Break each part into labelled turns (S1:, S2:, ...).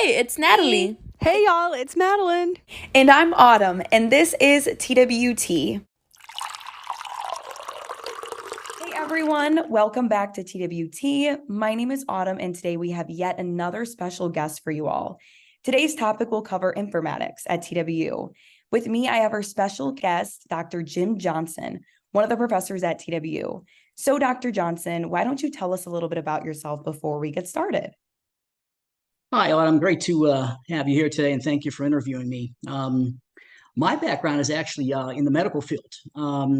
S1: it's Natalie.
S2: Hey y'all, it's Madeline.
S1: And I'm Autumn, and this is TWT. Hey everyone, welcome back to TWT. My name is Autumn, and today we have yet another special guest for you all. Today's topic will cover informatics at TWU. With me, I have our special guest, Dr. Jim Johnson, one of the professors at TWU. So, Dr. Johnson, why don't you tell us a little bit about yourself before we get started?
S3: Hi, Autumn. Great to have you here today, and thank you for interviewing me. My background is actually in the medical field,
S1: Oh.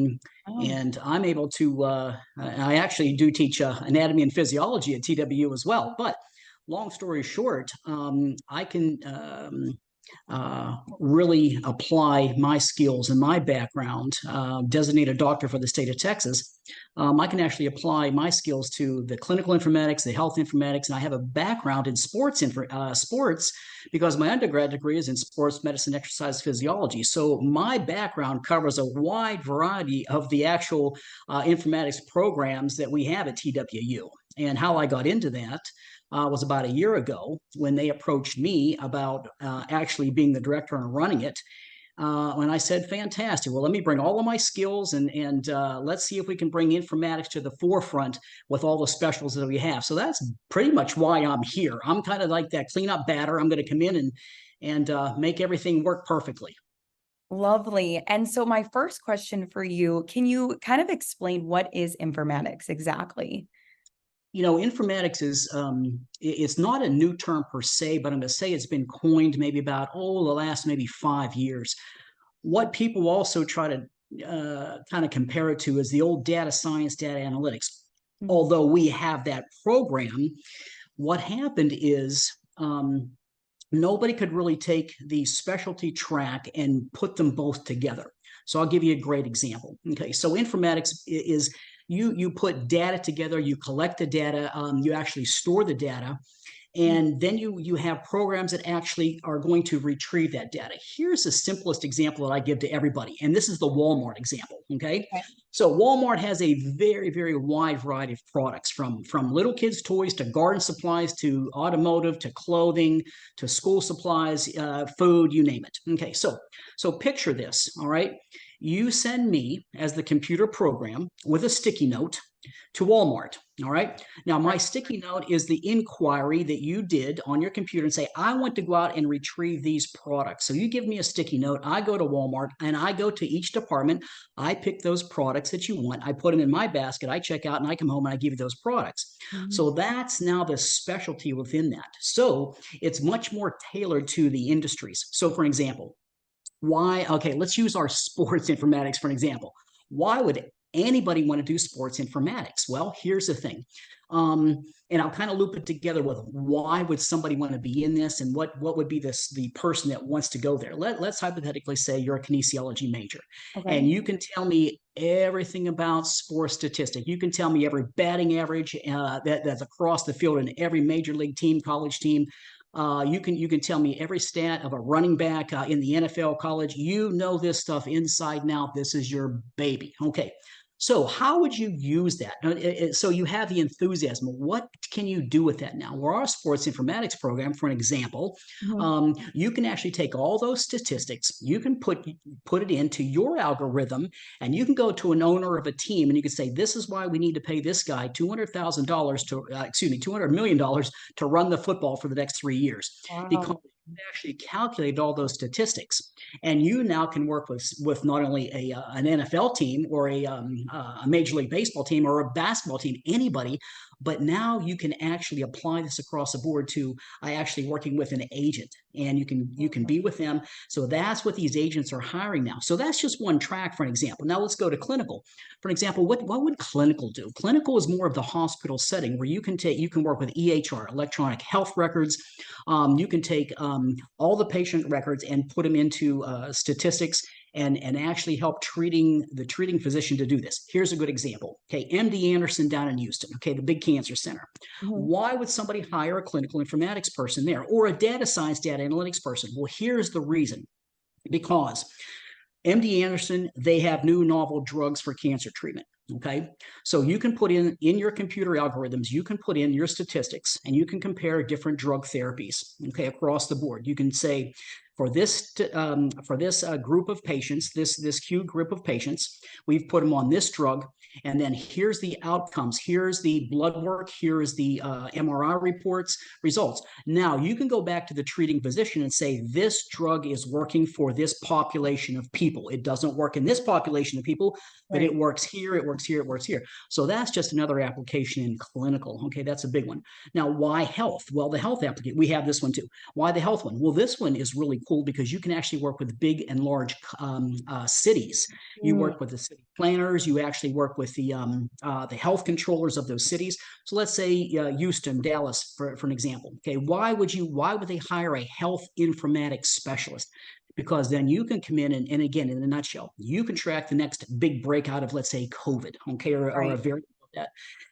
S3: and I'm able to. I actually do teach anatomy and physiology at TWU as well. But long story short, I can really apply my skills and my background, designated doctor for the state of Texas. I can actually apply my skills to the clinical informatics, the health informatics, and I have a background in sports because my undergrad degree is in sports medicine, exercise physiology. So my background covers a wide variety of the actual informatics programs that we have at TWU. And how I got into that was about a year ago when they approached me about actually being the director and running it. And I said, fantastic. Well, let me bring all of my skills and let's see if we can bring informatics to the forefront with all the specials that we have. So that's pretty much why I'm here. I'm kind of like that cleanup batter. I'm going to come in and make everything work perfectly.
S1: Lovely. And so my first question for you, can you kind of explain what is informatics exactly?
S3: Informatics is it's not a new term per se, but I'm going to say it's been coined maybe about the last maybe 5 years. What people also try to kind of compare it to is the old data science, data analytics.
S1: Mhm.
S3: Although we have that program, what happened is nobody could really take the specialty track and put them both together. So I'll give you a great example. Okay, so informatics is you put data together, you collect the data, you actually store the data, and then you have programs that actually are going to retrieve that data. Here's the simplest example that I give to everybody, and this is the Walmart example. Okay,
S1: Okay.
S3: so Walmart has a very wide variety of products, from little kids toys to garden supplies to automotive to clothing to school supplies, food, you name it. Okay, so picture this. All right, you send me as the computer program with a sticky note to Walmart. All right. Now, my sticky note is the inquiry that you did on your computer and say, I want to go out and retrieve these products. So you give me a sticky note. I go to Walmart and I go to each department. I pick those products that you want. I put them in my basket. I check out and I come home and I give you those products.
S1: Mhm.
S3: So that's now the specialty within that. So it's much more tailored to the industries. So, for example, okay, let's use our sports informatics for an example. Why would anybody want to do sports informatics? Well, here's the thing. And I'll kind of loop it together with why would somebody want to be in this and what would be the person that wants to go there. Let's hypothetically say you're a kinesiology major
S1: Okay.
S3: and you can tell me everything about sports statistic. You can tell me every batting average that's across the field in every major league team, college team. You can tell me every stat of a running back in the NFL, college. You know this stuff inside and out. This is your baby. Okay. So how would you use that? So you have the enthusiasm. What can you do with that now? Well, our sports informatics program, for an example,
S1: Mhm.
S3: you can actually take all those statistics. You can put it into your algorithm, and you can go to an owner of a team, and you can say, "This is why we need to pay this guy $200,000 to, $200 million to run the football for the next 3 years," because
S1: Wow.
S3: you actually calculated all those statistics, and you now can work with not only an NFL team or a Major League Baseball team or a basketball team, anybody, but now you can actually apply this across the board to actually working with an agent, and you can be with them. So that's what these agents are hiring now. So that's just one track for an example. Now let's go to clinical. For example, what would clinical do? Clinical is more of the hospital setting where you can work with EHR, electronic health records. You can take all the patient records and put them into statistics and actually help the treating physician to do this. Here's a good example. Okay, MD Anderson down in Houston, okay, the big cancer center.
S1: Mhm.
S3: Why would somebody hire a clinical informatics person there or a data science, data analytics person? Well, here's the reason. Because MD Anderson, they have new novel drugs for cancer treatment. Okay, so you can put in your computer algorithms, you can put in your statistics, and you can compare different drug therapies. Okay, across the board, you can say for this group of patients, this Q group of patients, we've put them on this drug, and then here's the outcomes, here's the blood work, here's the MRI reports, results. Now you can go back to the treating physician and say this drug is working for this population of people. It doesn't work in this population of people, but it works here, it works here, it works here. So that's just another application in clinical. Okay, that's a big one. Now, why health? Well, the health application, we have this one too. Why the health one? Well, this one is really cool because you can actually work with big and large cities. You work with the city planners. You actually work with the health controllers of those cities. So let's say Houston, Dallas, for an example. Okay, why would they hire a health informatics specialist? Because then you can come in and again, in a nutshell, you can track the next big breakout of, let's say, COVID, okay, or a variant of that.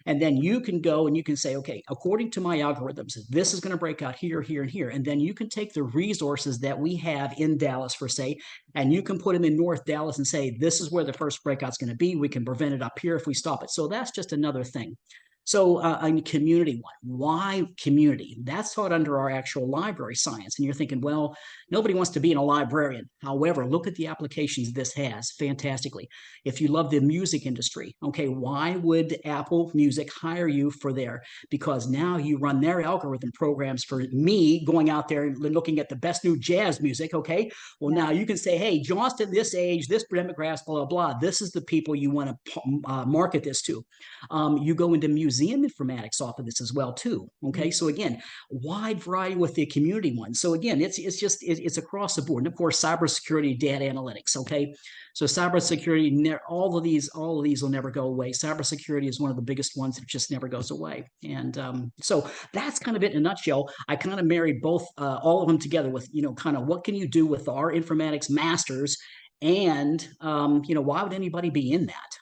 S3: And then you can go and you can say, okay, according to my algorithms, this is going to break out here, here, and here. And then you can take the resources that we have in Dallas, for say, and you can put them in North Dallas and say, this is where the first breakout's going to be. We can prevent it up here if we stop it. So that's just another thing. So a community one. Why community? That's taught under our actual library science. And you're thinking, well, nobody wants to be an librarian. However, look at the applications this has fantastically. If you love the music industry, okay, why would Apple Music hire you for there? Because now you run their algorithm programs for me going out there and looking at the best new jazz music, okay? Well, now you can say, hey, Johnston, this age, this demographic, blah, blah, blah. This is the people you want to market this to. You go into museum informatics off of this as well too. Okay, so again, wide variety with the community one. So again, it's across the board, and of course, cybersecurity, data analytics. Okay, so cybersecurity, all of these will never go away. Cybersecurity is one of the biggest ones that just never goes away. And so that's kind of it in a nutshell. I kind of married both, all of them together with kind of what can you do with our informatics masters, and why would anybody be in that?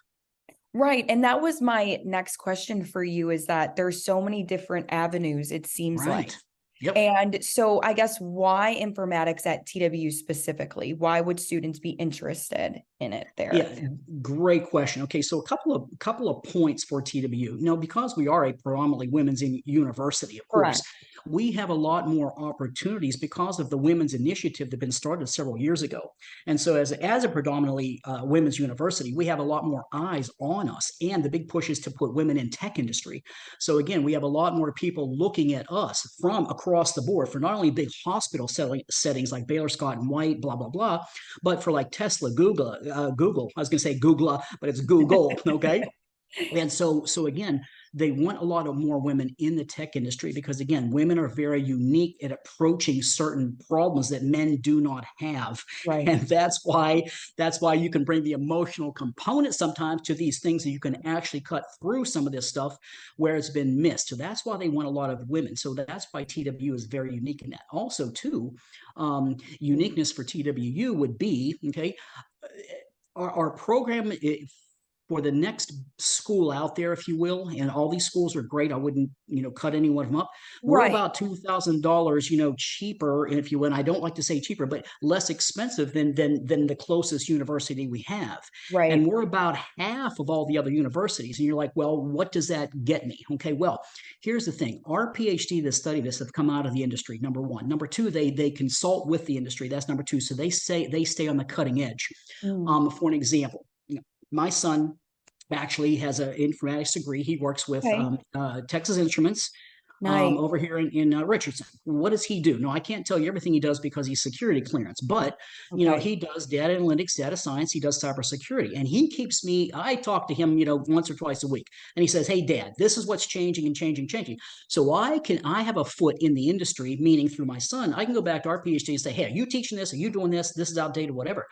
S1: Right. And that was my next question for you, is that there's so many different avenues, it seems like.
S3: Yep.
S1: And so I guess why informatics at TWU specifically? Why would students be interested in it there?
S3: Yeah, great question. Okay, so a couple of points for TWU. Now, because we are a predominantly women's university, of course, we have a lot more opportunities because of the women's initiative that been started several years ago. And so as a predominantly women's university, we have a lot more eyes on us, and the big push is to put women in tech industry. So again, we have a lot more people looking at us from across the board for not only big hospital settings like Baylor Scott and White, blah, blah, blah, but for like Tesla, Google, I was going to say Google, but it's Google, okay? And so again, they want a lot of more women in the tech industry because again, women are very unique at approaching certain problems that men do not have.
S1: Right.
S3: And that's why you can bring the emotional component sometimes to these things, that you can actually cut through some of this stuff where it's been missed. So that's why they want a lot of women. So that's why TWU is very unique in that. Also, too, uniqueness for TWU would be, okay, our program for the next school out there, if you will, and all these schools are great. I wouldn't, cut any one of them up. We're about $2,000, cheaper, if you will. And I don't like to say cheaper, but less expensive than the closest university we have.
S1: Right.
S3: And we're about half of all the other universities. And you're like, well, what does that get me? Okay, well, here's the thing. Our PhD that study this have come out of the industry, number one. Number two, they consult with the industry. That's number two. So they stay on the cutting edge. For an example, my son actually has an informatics degree. He works with Texas Instruments over here in Richardson. What does he do? No, I can't tell you everything he does because he's security clearance, but he does data analytics, data science, he does cybersecurity, and he keeps me, I talk to him, once or twice a week, and he says, hey, Dad, this is what's changing and changing. So I have a foot in the industry, meaning through my son, I can go back to our PhD and say, hey, are you teaching this? Are you doing this? This is outdated, whatever.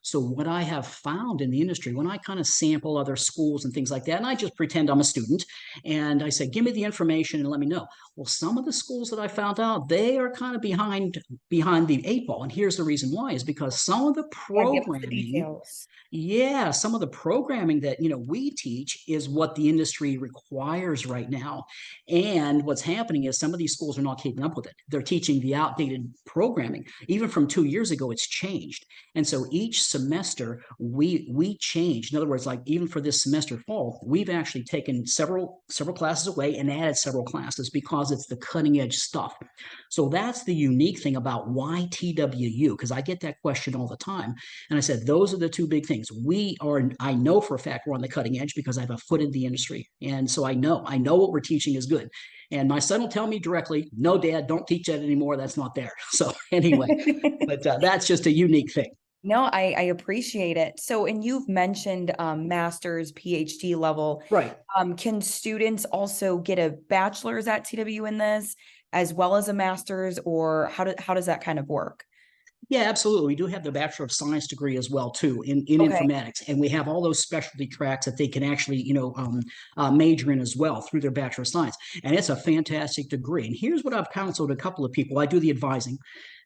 S3: So what I have found in the industry, when I kind of sample other schools and things like that, and I just pretend I'm a student, and I say, give me the information and let me know. Well, some of the schools that I found out, they are kind of behind the eight ball. And here's the reason why, is because some of the programming, some of the programming that, we teach is what the industry requires right now. And what's happening is some of these schools are not keeping up with it. They're teaching the outdated programming. Even from 2 years ago, it's changed. And so each semester, we changed. In other words, like even for this semester fall, we've actually taken several classes away and added several classes because it's the cutting edge stuff. So that's the unique thing about why TWU, because I get that question all the time. And I said, those are the two big things. I know for a fact we're on the cutting edge because I have a foot in the industry. And so I know what we're teaching is good. And my son will tell me directly, no, Dad, don't teach that anymore. That's not there. So anyway, but that's just a unique thing.
S1: No, I appreciate it. So, and you've mentioned master's, PhD level.
S3: Right.
S1: Can students also get a bachelor's at TW in this as well as a master's, or how does that kind of work?
S3: Yeah, absolutely. We do have the Bachelor of Science degree as well, too, in
S1: Okay.
S3: informatics, and we have all those specialty tracks that they can actually, major in as well through their Bachelor of Science, and it's a fantastic degree. And here's what I've counseled a couple of people. I do the advising,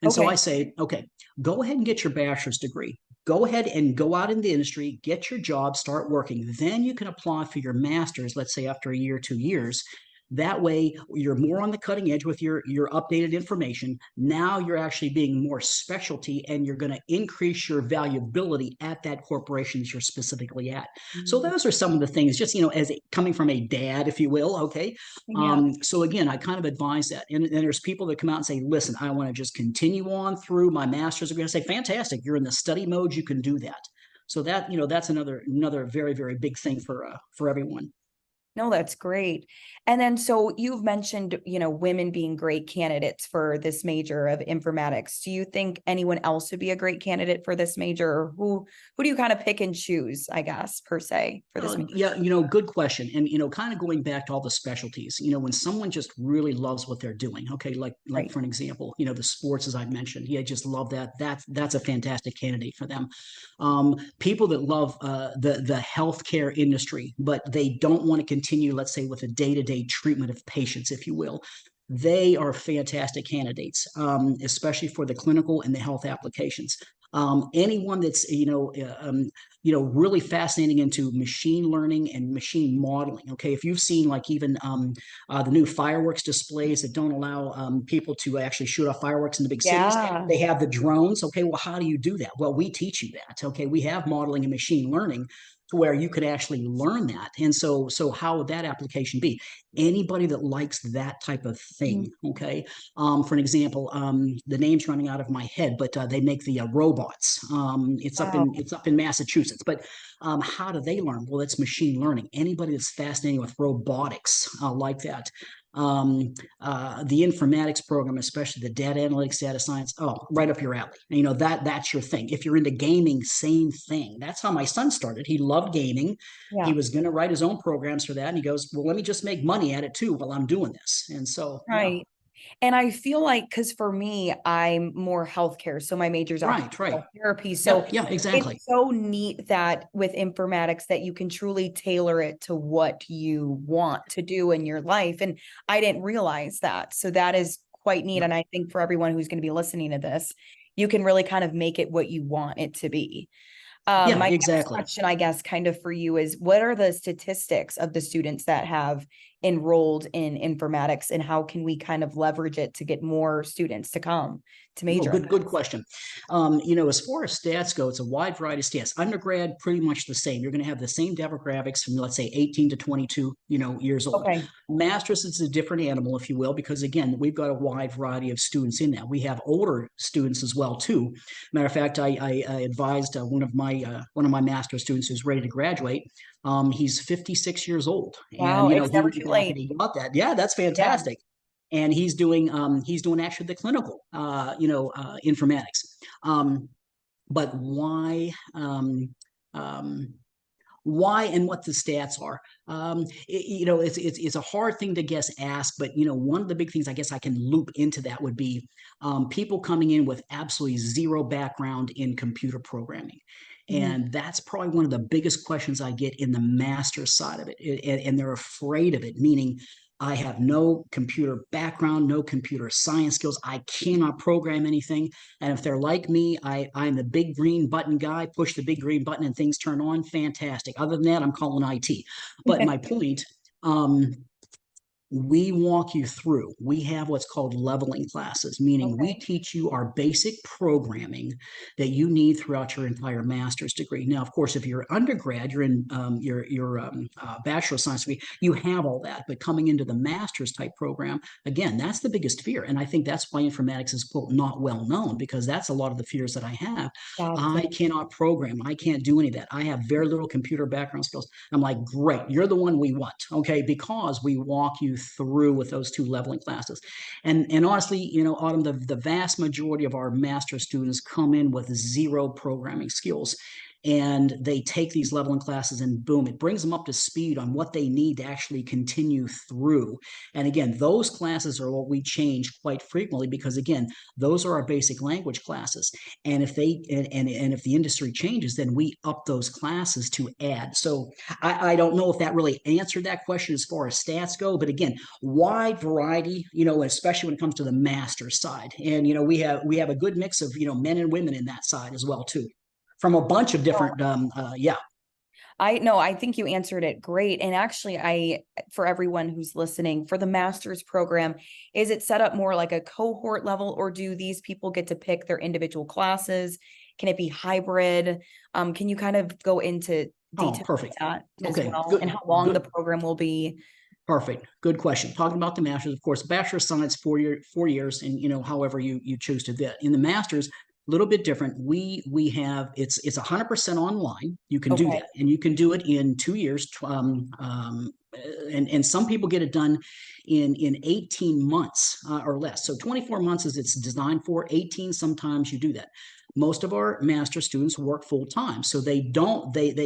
S3: and so
S1: Okay.
S3: I say, okay, go ahead and get your bachelor's degree. Go ahead and go out in the industry, get your job, start working. Then you can apply for your master's, let's say after a year, 2 years. That way, you're more on the cutting edge with your updated information. Now you're actually being more specialty, and you're going to increase your valuability at that corporation that you're specifically at. So
S1: Mm.
S3: those are some of the things, just as coming from a dad, if you will. Okay.
S1: Yeah.
S3: So again, I kind of advise that, and there's people that come out and say, "Listen, I want to just continue on through my master's." We're going to say, "Fantastic! You're in the study mode. You can do that." So that's another very very big thing for everyone.
S1: No, that's great. And then, so you've mentioned, women being great candidates for this major of informatics. Do you think anyone else would be a great candidate for this major, or who do you kind of pick and choose, I guess, per se, for this major?
S3: Yeah, good question. And kind of going back to all the specialties, when someone just really loves what they're doing, okay, like
S1: Right.
S3: for an example, the sports, as I mentioned, yeah, just love that. That's a fantastic candidate for them. People that love the healthcare industry, but they don't want to continue, let's say, with a day-to-day treatment of patients, if you will. They are fantastic candidates, especially for the clinical and the health applications. Anyone that's really fascinating into machine learning and machine modeling. Okay, if you've seen like even the new fireworks displays that don't allow people to actually shoot off fireworks in the big cities,
S1: Yeah.
S3: they have the drones. Okay, well, how do you do that? Well, we teach you that. Okay, we have modeling and machine learning to where you could actually learn that. And so how would that application be? Anybody that likes that type of thing. Okay, for an example, the name's running out of my head, but they make the robots.
S1: Wow.
S3: It's up in Massachusetts. But how do they learn? Well, it's machine learning. Anybody that's fascinated with robotics like that. The informatics program, especially the data analytics, data science, right up your alley. That's your thing. If you're into gaming, same thing. That's how my son started. He loved gaming. He
S1: Yeah.
S3: was going to write his own programs for that, and he goes, "Well, let me just make money at it too while I'm doing this." And so, yeah.
S1: Right. And I feel like, because for me, I'm more healthcare. So my major's
S3: Right.
S1: occupational therapy. So
S3: Yeah, exactly.
S1: it's so neat that with informatics that you can truly tailor it to what you want to do in your life. And I didn't realize that. So that is quite neat.
S3: Yep.
S1: And I think for everyone who's going to be listening to this, you can really kind of make it what you want it to be.
S3: Yeah,
S1: My next
S3: exactly.
S1: question, I guess, kind of for you is, what are the statistics of the students that have enrolled in informatics, and how can we kind of leverage it to get more students to come to
S3: Well,
S1: major in
S3: good
S1: this?
S3: question. As far as stats go, it's a wide variety of stats. Undergrad, pretty much the same. You're going to have the same demographics from, let's say, 18 to 22, years old.
S1: Okay.
S3: Masters is a different animal, if you will, because again, we've got a wide variety of students in that. We have older students as well, too. Matter of fact, I advised one of my master's students who's ready to graduate. He's 56 years old,
S1: Wow.
S3: and
S1: It's
S3: he
S1: never
S3: was
S1: too
S3: glad that
S1: late.
S3: he got that. Yeah, that's
S1: Yeah.
S3: fantastic. And he's doing actually the clinical informatics. But why and what the stats are. It's a hard thing to guess ask, but one of the big things I guess I can loop into that would be people coming in with absolutely zero background in computer programming.
S1: Mhm.
S3: And that's probably one of the biggest questions I get in the master's side of it. And they're afraid of it, meaning I have no computer background, no computer science skills. I cannot program anything. And if they're like me, I'm the big green button guy, push the big green button and things turn on. Fantastic. Other than that, I'm calling IT. But my point, um, we walk you through. We have what's called leveling classes, meaning we
S1: Okay.
S3: teach you our basic programming that you need throughout your entire master's degree. Now, of course, if you're undergrad, you're in your bachelor of science degree, you have all that. But coming into the master's type program, again, that's the biggest fear, and I think that's why informatics is quote not well known, because that's a lot of the fears that I have.
S1: Gotcha.
S3: I cannot program. I can't do any of that. I have very little computer background skills. I'm like, great, you're the one we want, okay? Because we walk you through with those two leveling classes. And honestly, Autumn, the vast majority of our master students come in with zero programming skills. And they take these leveling classes and boom, it brings them up to speed on what they need to actually continue through. And again, those classes are what we change quite frequently because, again, those are our basic language classes. And if if the industry changes, then we up those classes to add. So I don't know if that really answered that question as far as stats go, but again, wide variety, especially when it comes to the master side. And we have a good mix of men and women in that side as well too, from a bunch of different yeah.
S1: I know, I think you answered it great. And actually, for everyone who's listening, for the master's program, is it set up more like a cohort level, or do these people get to pick their individual classes? Can it be hybrid? Can you kind of go into detail
S3: Perfect.
S1: that as
S3: Okay,
S1: well,
S3: good,
S1: and how long
S3: good.
S1: the program will be?
S3: Perfect. Good question. Talking about the master's, of course, bachelor of science, 4 years, and however you choose to do it. In the master's, a little bit different. We have it's 100% online. You can do
S1: Okay.
S3: that, and you can do it in 2 years. And some people get it done in 18 months or less. So 24 months is it's designed for. 18 sometimes you do that. Most of our master students work full time, so they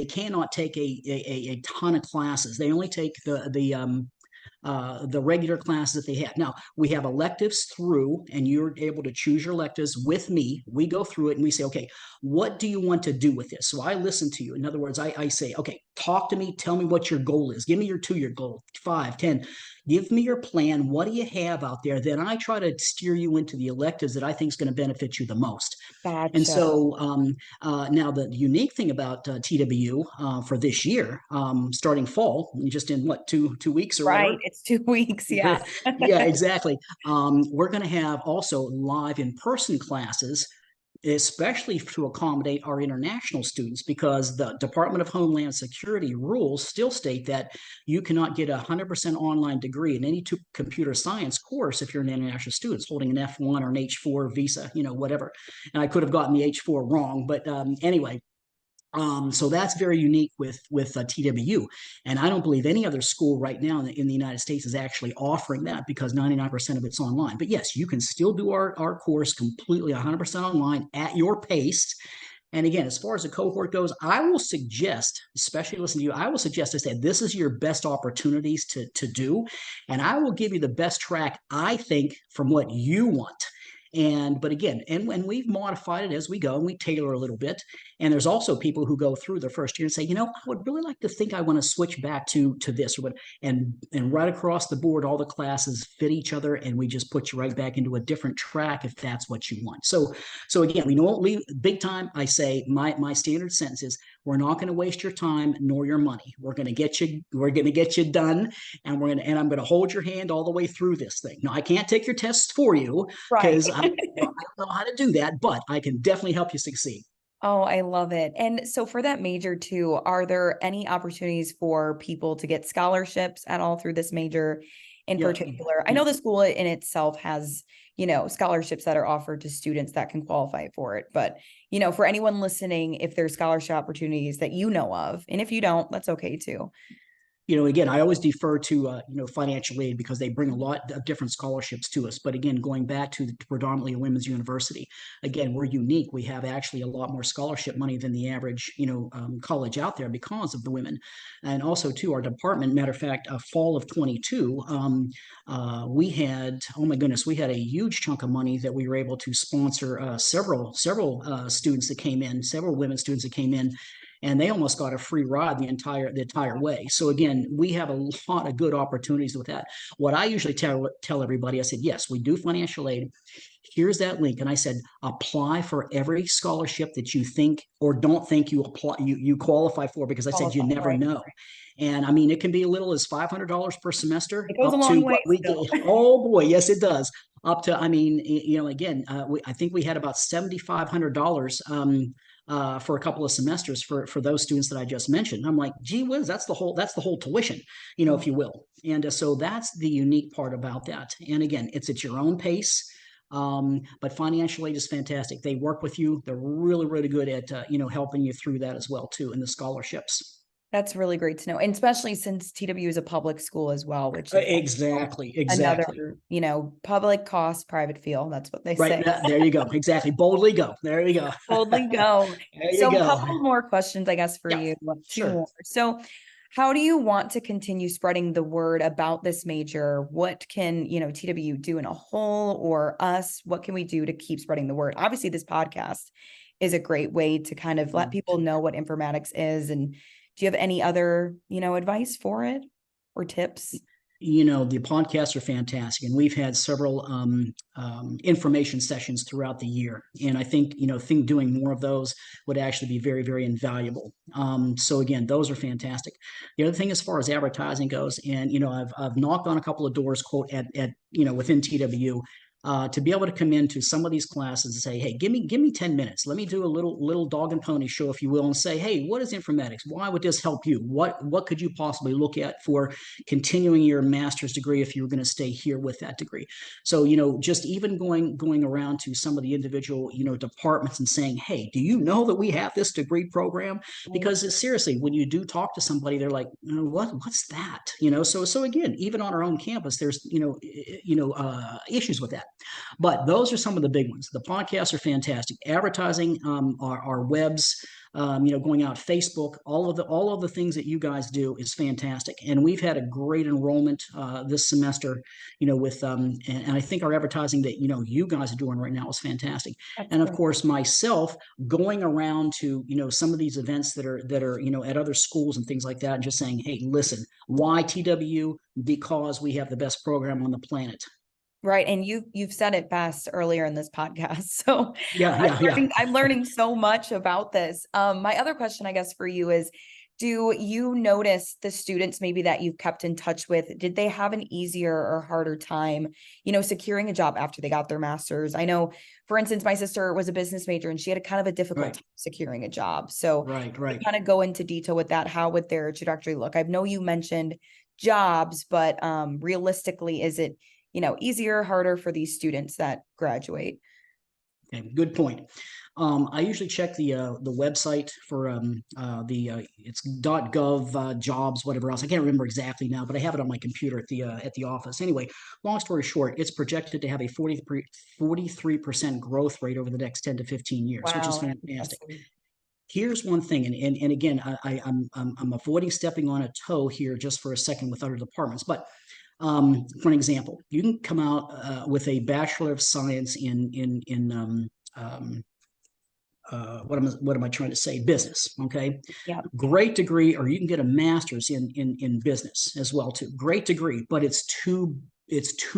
S3: cannot take a ton of classes. They only take the regular classes that they have. Now, we have electives through, and you're able to choose your electives with me. We go through it and we say, okay, what do you want to do with this? So I listen to you. In other words, I say, okay, talk to me. Tell me what your goal is. Give me your 2 year goal, 5, 10. Give me your plan. What do you have out there? Then I try to steer you into the electives that I think is going to benefit you the most. And
S1: Gotcha.
S3: so now the unique thing about TWU for this year, starting fall, just in what, two weeks or
S1: Right.
S3: whatever.
S1: It's 2 weeks. Yes.
S3: Yeah, exactly. We're going to have also live in-person classes, especially to accommodate our international students, because the Department of Homeland Security rules still state that you cannot get a 100% online degree in any computer science course if you're an international student holding an F1 or an H4 visa, whatever. And I could have gotten the H4 wrong, but anyway. So that's very unique with TWU, and I don't believe any other school right now in the United States is actually offering that, because 99% of it's online. But yes, you can still do our course completely 100% online at your pace. And again, as far as the cohort goes, I will suggest, especially listen to you, I will suggest I say this is your best opportunities to do, and I will give you the best track I think from what you want. But again, and when we've modified it as we go, and we tailor a little bit. And there's also people who go through the first year and say, I would really like to think I want to switch back to this or what. And right across the board, all the classes fit each other, and we just put you right back into a different track if that's what you want. So again, we don't leave big time. I say my standard sentence is, we're not going to waste your time nor your money. We're going to get you done, and I'm going to hold your hand all the way through this thing. Now, I can't take your tests for you,
S1: Right.
S3: because I don't know how to do that, but I can definitely help you succeed.
S1: Oh, I love it. And so for that major too, are there any opportunities for people to get scholarships at all through this major in particular? I know the school in itself has, scholarships that are offered to students that can qualify for it. But, for anyone listening, if there's scholarship opportunities that you know of, and if you don't, that's okay too.
S3: Again, I always defer to, financial aid, because they bring a lot of different scholarships to us. But again, going back to predominantly a women's university, again, we're unique. We have actually a lot more scholarship money than the average, college out there, because of the women. And also, too, our department, matter of fact, fall of 22, we had, oh my goodness, we had a huge chunk of money that we were able to sponsor several students that came in, several women students that came in, and they almost got a free ride the entire way. So again, we have a lot of good opportunities with that. What I usually tell everybody, I said, yes, we do financial aid. here's that link. And I said, apply for every scholarship that you think or don't think you qualify for, because I said, you
S1: Qualify,
S3: never
S1: right.
S3: know. And I mean, it can be a little as $500 per semester
S1: It goes a
S3: up to
S1: long way
S3: what we
S1: still.
S3: get. Oh boy, yes, it does. Up to, I mean, again, I think we had about $7,500 for a couple of semesters for those students that I just mentioned. I'm like, gee whiz, that's the whole tuition, if you will. And so that's the unique part about that. And again, it's at your own pace. But financial aid is fantastic. They work with you. They're really, really good at helping you through that as well too, in the scholarships.
S1: That's really great to know. And especially since TW is a public school as well, which is
S3: Exactly.
S1: another, public cost, private feel. That's what they
S3: Right.
S1: say.
S3: There you go. Exactly. Boldly go. There you go.
S1: Boldly go.
S3: There you
S1: So a
S3: go.
S1: couple more questions, I guess, for
S3: Yeah,
S1: you. Two
S3: sure.
S1: more. So how do you want to continue spreading the word about this major? What can, TW do in a whole, or us? What can we do to keep spreading the word? Obviously, this podcast is a great way to kind of let people know what informatics is. And do you have any other, advice for it or tips?
S3: The podcasts are fantastic, and we've had several information sessions throughout the year. And I think doing more of those would actually be very, very invaluable. So again, those are fantastic. The other thing, as far as advertising goes, and I've knocked on a couple of doors, quote, at within TW. To be able to come into some of these classes and say, hey, give me 10 minutes. Let me do a little dog and pony show, if you will, and say, hey, what is informatics? Why would this help you? What could you possibly look at for continuing your master's degree if you were going to stay here with that degree? So, just even going around to some of the individual, departments and saying, hey, do you know that we have this degree program? Because seriously, when you do talk to somebody, they're like, what's that? So again, even on our own campus, there's, issues with that. But those are some of the big ones. The podcasts are fantastic. Advertising, our webs, going out Facebook, all of the things that you guys do is fantastic. And we've had a great enrollment this semester, and I think our advertising that you guys are doing right now is fantastic.
S1: That's
S3: And of
S1: great.
S3: course, myself going around to some of these events that are at other schools and things like that, and just saying, hey, listen, why TW? Because we have the best program on the planet.
S1: Right. And you've said it best earlier in this podcast. So
S3: Yeah.
S1: I'm learning so much about this. My other question, I guess, for you is, do you notice the students maybe that you've kept in touch with, did they have an easier or harder time, securing a job after they got their master's? I know, for instance, my sister was a business major and she had a kind of a difficult time securing a job. So
S3: Right.
S1: kind of go into detail with that. How would their trajectory look? I know you mentioned jobs, but realistically, is it easier, harder for these students that graduate?
S3: Okay, good point. I usually check the website for it's .gov jobs, whatever else. I can't remember exactly now, but I have it on my computer at the office. Anyway, long story short, it's projected to have a 43% growth rate over the next 10 to 15 years, which is fantastic. Here's one thing, and again, I'm avoiding stepping on a toe here just for a second with other departments, but for an example, you can come out with a Bachelor of Science in what am I trying to say? Business. Okay.
S1: Yeah.
S3: Great degree, or you can get a master's in business as well too. Great degree, but it's too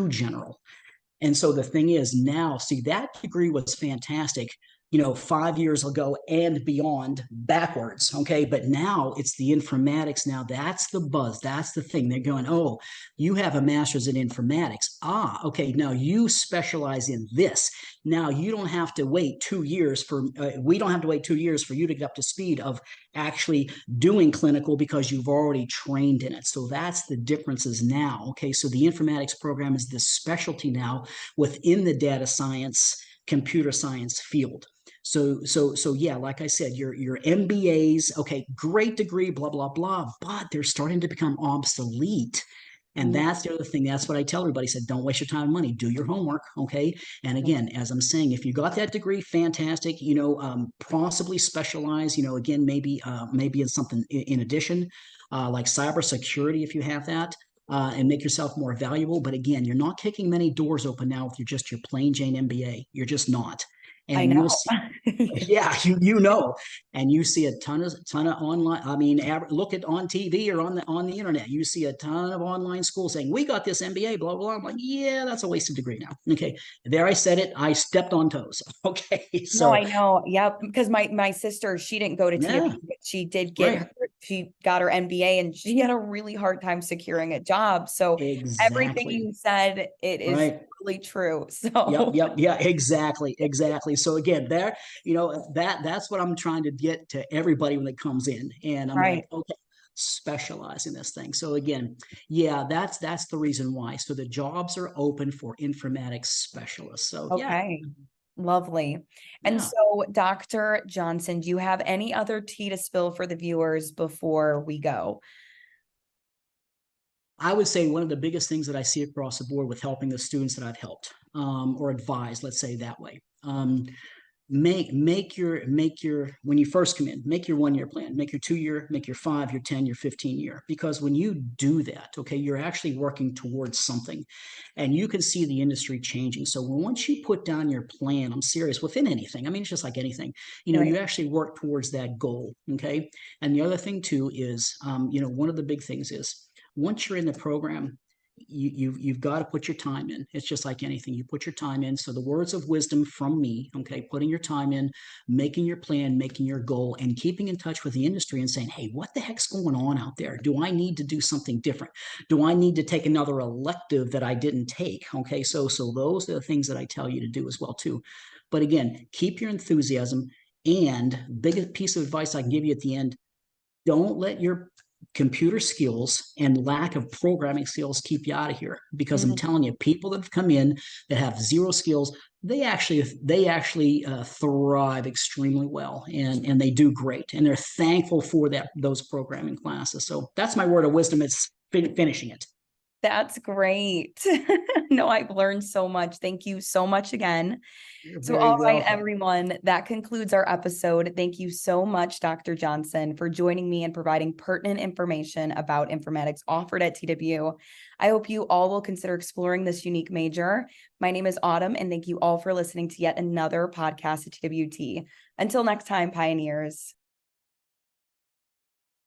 S3: general. And so the thing is now, see, that degree was fantastic, 5 years ago and beyond backwards. Okay. But now it's the informatics. Now that's the buzz. That's the thing. They're going, oh, you have a master's in informatics. Ah, okay. Now you specialize in this. Now you don't have to wait 2 years we don't have to wait 2 years for you to get up to speed of actually doing clinical, because you've already trained in it. So that's the differences now. Okay. So the informatics program is this specialty now within the data science, computer science field. So yeah, like I said, your MBAs, okay, great degree, blah, blah, blah, but they're starting to become obsolete. And that's the other thing. That's what I tell everybody. Said, don't waste your time and money. Do your homework, okay? And again, as I'm saying, if you got that degree, fantastic. Possibly specialize. Again, maybe in something in addition, like cybersecurity, if you have that. And make yourself more valuable. But again, you're not kicking many doors open now with just your plain Jane MBA. You're just not. And
S1: I know.
S3: Yeah, you know, and you see a ton of online. I mean, look at on TV or on the internet. You see a ton of online schools saying we got this MBA, blah blah. I'm like, yeah, that's a wasted degree now. Okay, there I said it. I stepped on toes. Okay,
S1: No,
S3: so
S1: I know. Yeah, because my sister, she didn't go to
S3: yeah,
S1: TW, but she did get
S3: right,
S1: her, she got her MBA and she had a really hard time securing a job. So everything
S3: exactly,
S1: you said, it is
S3: right.
S1: really true.
S3: Yep,
S1: So
S3: yep, yeah, exactly, exactly. So again, there, that's what I'm trying to get to everybody when it comes in, and I'm like,
S1: right.
S3: okay, specialize in this thing. So again, yeah, that's the reason why. So the jobs are open for informatics specialists. So yeah,
S1: Okay. Lovely. And
S3: yeah.
S1: so, Dr. Johnson, do you have any other tea to spill for the viewers before we go?
S3: I would say one of the biggest things that I see across the board with helping the students that I've helped or advised, let's say that way. Make your when you first come in, make your 1 year plan, make your 2 year, make your 5, your 10, your 15 year, because when you do that, okay, you're actually working towards something, and you can see the industry changing. So once you put down your plan, I'm serious, within anything, I mean, it's just like anything,
S1: Right.
S3: you actually work towards that goal. Okay, and the other thing too is, one of the big things is once you're in the program, you've got to put your time in. It's just like anything. You put your time in. So the words of wisdom from me, okay, putting your time in, making your plan, making your goal, and keeping in touch with the industry and saying, hey, what the heck's going on out there? Do I need to do something different? Do I need to take another elective that I didn't take? Okay, so those are the things that I tell you to do as well too. But again, keep your enthusiasm. And biggest piece of advice I can give you at the end, don't let your computer skills and lack of programming skills keep you out of here, because I'm
S1: Mhm.
S3: telling you, people that have come in that have zero skills, they actually thrive extremely well, and they do great, and they're thankful for those programming classes. So that's my word of wisdom. It's finishing it.
S1: That's great. No, I've learned so much. Thank you so much again.
S3: You're
S1: So,
S3: very
S1: all right,
S3: welcome.
S1: everyone, that concludes our episode. Thank you so much, Dr. Johnson, for joining me and providing pertinent information about informatics offered at TW. I hope you all will consider exploring this unique major. My name is Autumn, and thank you all for listening to yet another podcast at TWT. Until next time, pioneers.